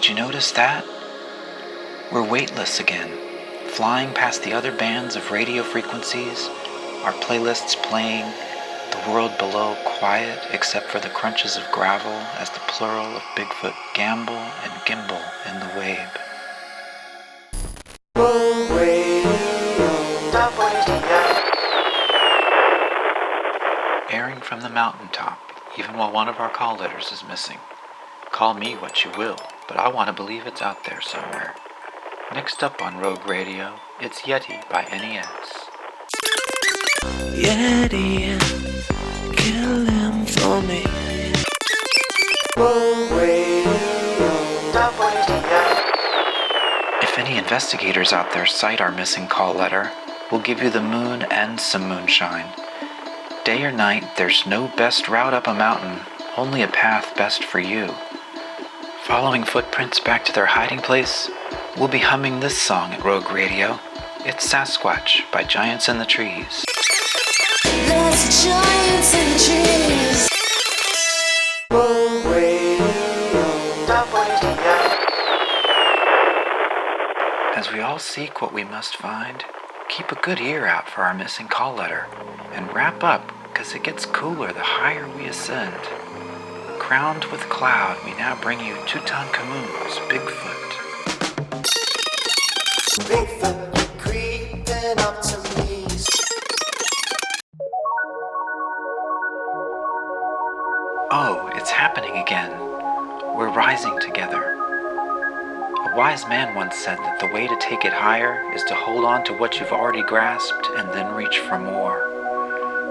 Did you notice that? We're weightless again, flying past the other bands of radio frequencies, our playlists playing, the world below quiet except for the crunches of gravel as the plural of Bigfoot gamble and gimble in the wave. Airing from the mountaintop, even while one of our call letters is missing. Call me what you will, but I want to believe it's out there somewhere. Next up on Rogue Radio, it's Yeti by NES. Yeti, kill him for me. If any investigators out there cite our missing call letter, we'll give you the moon and some moonshine. Day or night, there's no best route up a mountain, only a path best for you. Following footprints back to their hiding place, we'll be humming this song at Rogue Radio. It's Sasquatch by Giants in the Trees. There's giants in the trees. As we all seek what we must find, keep a good ear out for our missing call letter, and wrap up, because it gets cooler the higher we ascend. Crowned with cloud, we now bring you Tutankhamun's Bigfoot. Bigfoot, you're creeping up to me. Oh, it's happening again. We're rising together. A wise man once said that the way to take it higher is to hold on to what you've already grasped and then reach for more.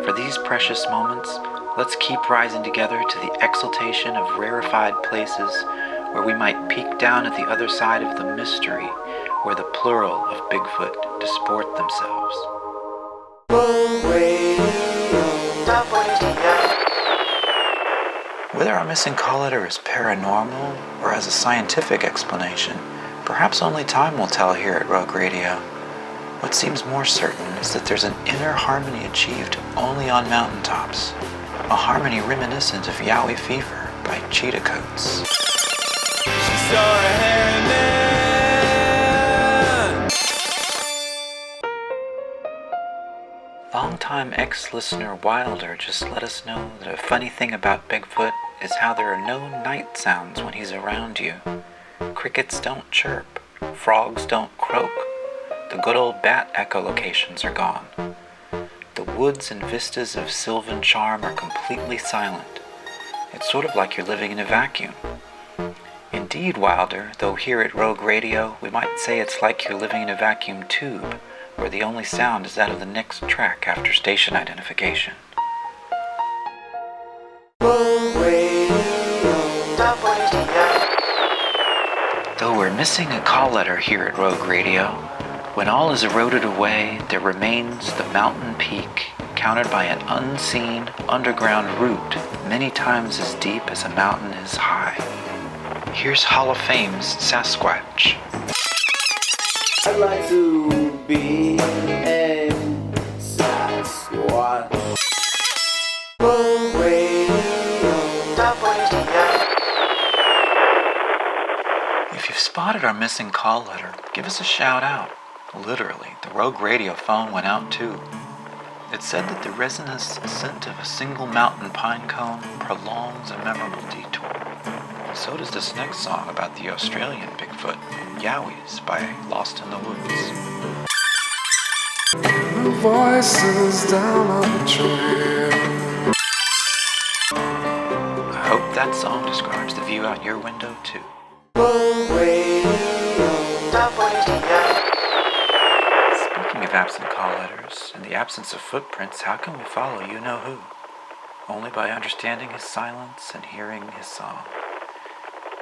For these precious moments, let's keep rising together to the exaltation of rarefied places where we might peek down at the other side of the mystery where the plural of Bigfoot disport themselves. Whether our missing call letter is paranormal or has a scientific explanation, perhaps only time will tell here at Rogue Radio. What seems more certain is that there's an inner harmony achieved only on mountaintops, a harmony reminiscent of Yowie Fever by Cheetah Coats. She saw a hairy man. Longtime ex-listener Wilder just let us know that a funny thing about Bigfoot is how there are no night sounds when he's around you. Crickets don't chirp, frogs don't croak, the good old bat echolocations are gone. The woods and vistas of sylvan charm are completely silent. It's sort of like you're living in a vacuum. Indeed, Wilder, though here at Rogue Radio, we might say it's like you're living in a vacuum tube, where the only sound is that of the next track after station identification. Though we're missing a call letter here at Rogue Radio, when all is eroded away, there remains the mountain peak, countered by an unseen underground route many times as deep as a mountain is high. Here's Hall of Fame's Sasquatch. I'd like to be a Sasquatch. If you've spotted our missing call letter, give us a shout out. Literally, the Rogue Radio phone went out too. It said that the resinous scent of a single mountain pine cone prolongs a memorable detour. So does this next song about the Australian Bigfoot, Yowies by Lost in the Woods. The voices down on the trail. I hope that song describes the view out your window too. Speaking of absent call letters, in the absence of footprints, how can we follow you-know-who? Only by understanding his silence and hearing his song.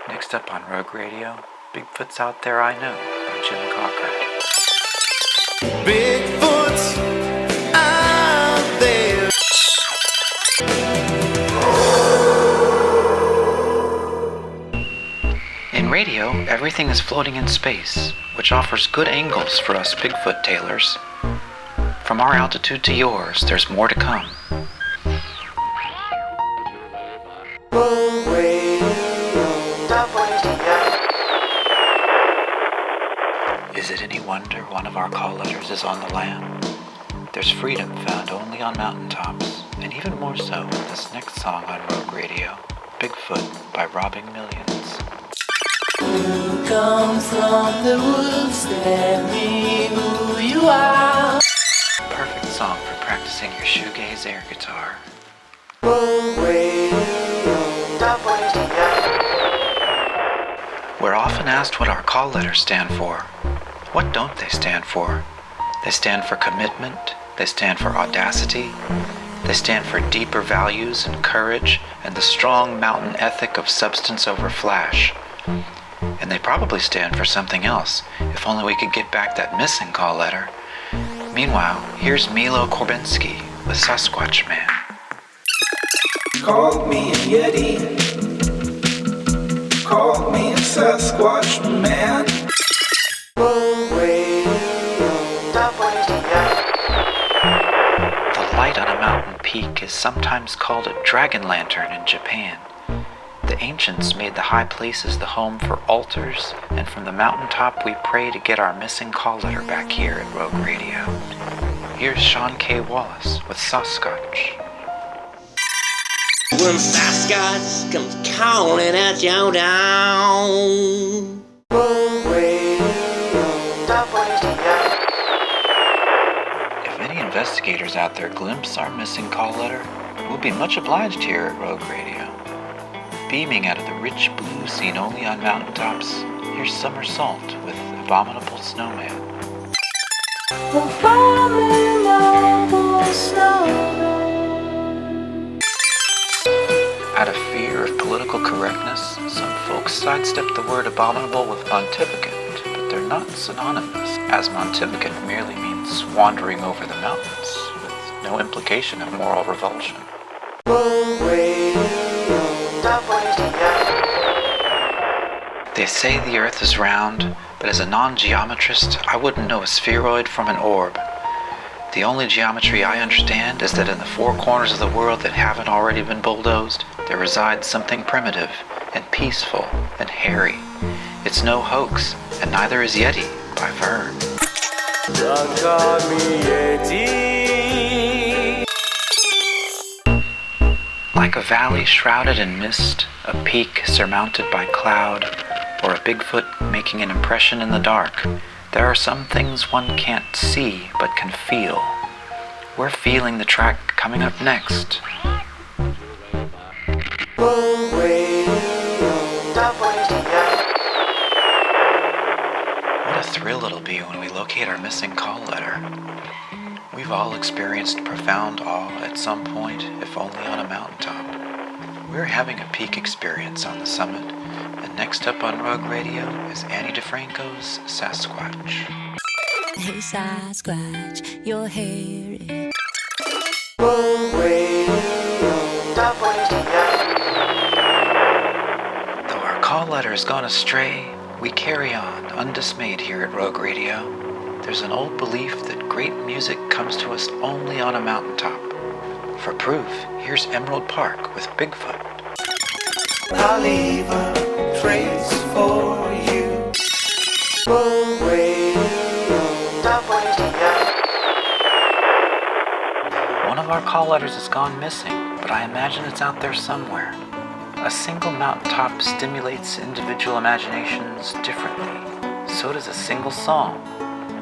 Next up on Rogue Radio, Bigfoot's Out There I Know by Jim Cocker. Bigfoot's out there. In radio, everything is floating in space, which offers good angles for us Bigfoot tailors. From our altitude to yours, there's more to come. Is it any wonder one of our call letters is on the lam? There's freedom found only on mountaintops, and even more so with this next song on Rogue Radio, Bigfoot by Robbing Millions. You come from the woods, tell me who you are. Perfect song for practicing your shoegaze air guitar. We're often asked what our call letters stand for. What don't they stand for? They stand for commitment, they stand for audacity, they stand for deeper values and courage and the strong mountain ethic of substance over flash. And they probably stand for something else, if only we could get back that missing call letter. Meanwhile, here's Milo Korbinski with Sasquatch Man. Call me a Yeti. Call me a Sasquatch Man. The light on a mountain peak is sometimes called a dragon lantern in Japan. The ancients made the high places the home for altars, and from the mountaintop we pray to get our missing call letter back here at Rogue Radio. Here's Sean K. Wallace with Sasquatch. When Sasquatch comes calling at your down. If any investigators out there glimpse our missing call letter, we'll be much obliged here at Rogue Radio. Beaming out of the rich blue seen only on mountaintops, here's Summer Salt with Abominable Snowman. Abominable snowman. Out of fear of political correctness, some folks sidestep the word abominable with pontificate, but they're not synonymous, as pontificate merely means wandering over the mountains, with no implication of moral revulsion. They say the earth is round, but as a non-geometrist, I wouldn't know a spheroid from an orb. The only geometry I understand is that in the four corners of the world that haven't already been bulldozed, there resides something primitive and peaceful and hairy. It's no hoax, and neither is Yeti by Vern. Don't call me Yeti. Like a valley shrouded in mist, a peak surmounted by cloud, or a Bigfoot making an impression in the dark, there are some things one can't see but can feel. We're feeling the track coming up next. What a thrill it'll be when we locate our missing call letter. We've all experienced profound awe at some point, if only on a mountaintop. We're having a peak experience on the summit, and next up on Rogue Radio is Annie DeFranco's Sasquatch. Hey Sasquatch, your hair is Though our call letter has gone astray, we carry on, undismayed here at Rogue Radio. There's an old belief that great music comes to us only on a mountaintop. For proof, here's Emerald Park with Bigfoot. I'll leave a trace for you. One of our call letters has gone missing, but I imagine it's out there somewhere. A single mountaintop stimulates individual imaginations differently. So does a single song,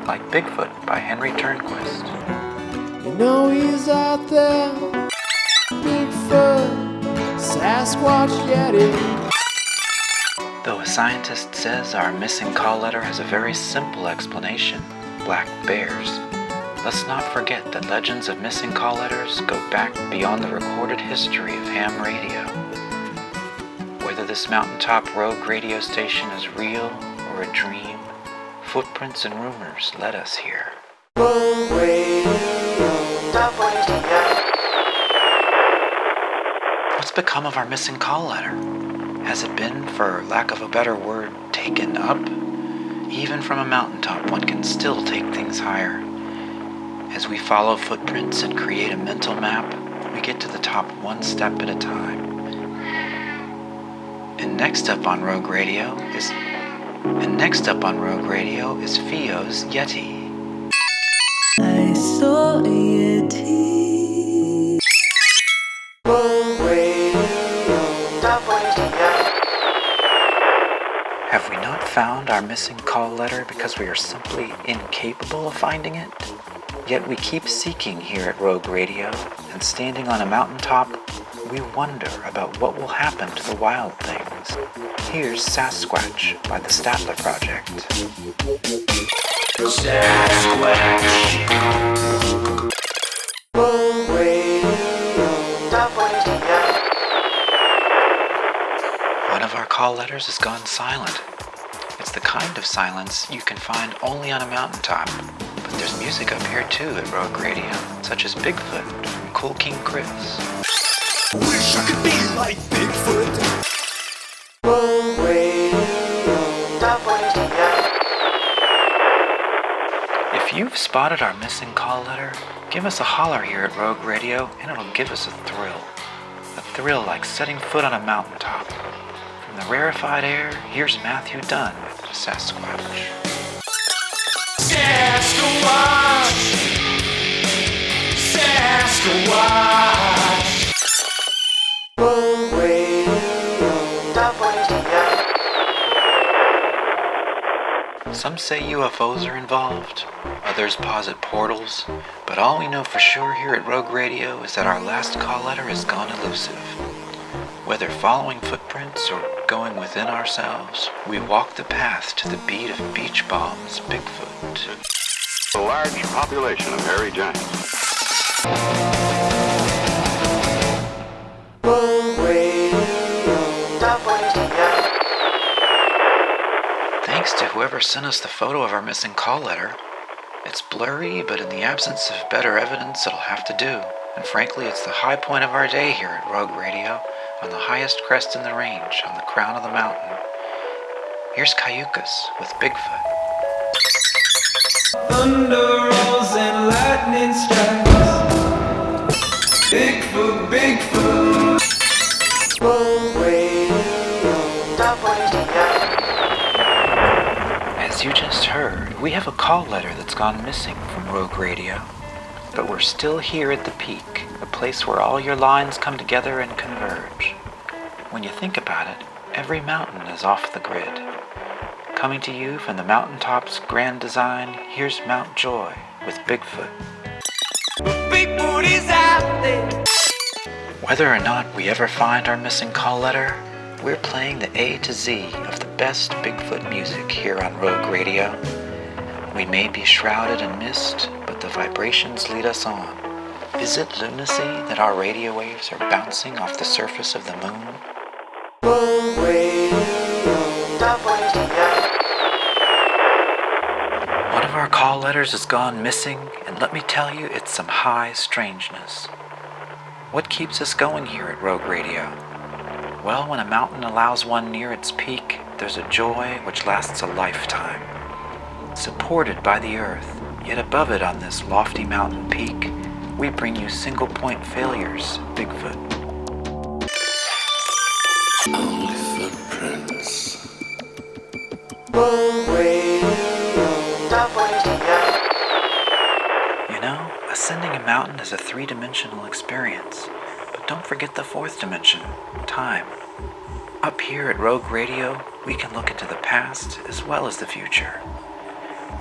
like Bigfoot by Henry Turnquist. You know he's out there. Bigfoot, Sasquatch, Yeti. Though a scientist says our missing call letter has a very simple explanation, black bears, let's not forget that legends of missing call letters go back beyond the recorded history of ham radio. Whether this mountaintop rogue radio station is real or a dream, footprints and rumors led us here. What's become of our missing call letter? Has it been, for lack of a better word, taken up? Even from a mountaintop, one can still take things higher. As we follow footprints and create a mental map, we get to the top one step at a time. And next up on Rogue Radio is And next up on Rogue Radio is Fio's Yeti. I saw a Yeti. Have we not found our missing call letter because we are simply incapable of finding it? Yet we keep seeking here at Rogue Radio, and standing on a mountaintop, we wonder about what will happen to the wild things. Here's Sasquatch by the Statler Project. One of our call letters has gone silent. It's the kind of silence you can find only on a mountaintop. But there's music up here too at Rogue Radio, such as Bigfoot from Cool King Chris. Wish I could be like Bigfoot. If you've spotted our missing call letter, give us a holler here at Rogue Radio and it'll give us a thrill. A thrill like setting foot on a mountaintop. From the rarefied air, here's Matthew Dunn with Sasquatch. Sasquatch. Sasquatch. Some say UFOs are involved, others posit portals, but all we know for sure here at Rogue Radio is that our last call letter has gone elusive. Whether following footprints or going within ourselves, we walk the path to the beat of Beach Bomb's Bigfoot. A large population of hairy giants. Thanks to whoever sent us the photo of our missing call letter. It's blurry, but in the absence of better evidence, it'll have to do. And frankly, it's the high point of our day here at Rogue Radio, on the highest crest in the range, on the crown of the mountain. Here's Cayucas with Bigfoot. Thunder rolls and lightning strikes. Bigfoot, Bigfoot. As you just heard, we have a call letter that's gone missing from Rogue Radio. But we're still here at the peak, a place where all your lines come together and converge. When you think about it, every mountain is off the grid. Coming to you from the mountaintop's grand design, here's Mount Joy with Bigfoot. Bigfoot is out there. Whether or not we ever find our missing call letter, we're playing the A to Z of the best Bigfoot music here on Rogue Radio. We may be shrouded in mist, but the vibrations lead us on. Is it lunacy that our radio waves are bouncing off the surface of the moon? One of our call letters has gone missing, and let me tell you, it's some high strangeness. What keeps us going here at Rogue Radio? Well, when a mountain allows one near its peak, there's a joy which lasts a lifetime. Supported by the earth, yet above it on this lofty mountain peak, we bring you single-point failures, Bigfoot. Only footprints. You know, ascending a mountain is a three-dimensional experience, but don't forget the fourth dimension, time. Up here at Rogue Radio, we can look into the past as well as the future.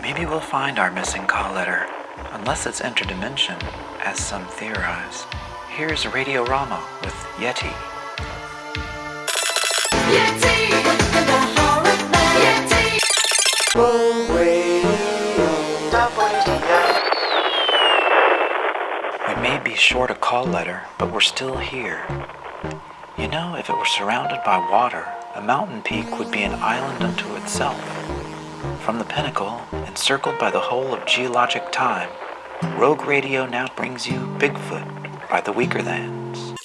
Maybe we'll find our missing call letter, unless it's interdimension, as some theorize. Here's Radio Rama with Yeti. Yeti, the horror Yeti. We may be short a call letter, but we're still here. You know, if it were surrounded by water, a mountain peak would be an island unto itself. From the pinnacle, encircled by the whole of geologic time, Rogue Radio now brings you Bigfoot by the Weaker Thans.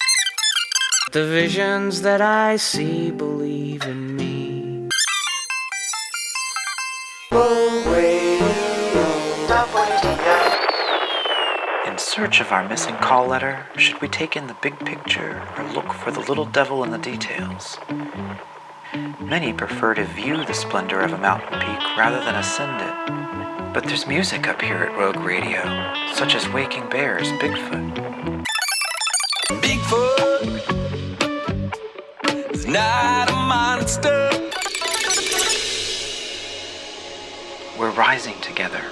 The visions that I see believe in me. In search of our missing call letter, should we take in the big picture or look for the little devil in the details? Many prefer to view the splendor of a mountain peak rather than ascend it. But there's music up here at Rogue Radio, such as Waking Bear's Bigfoot. Bigfoot is not a monster. We're rising together,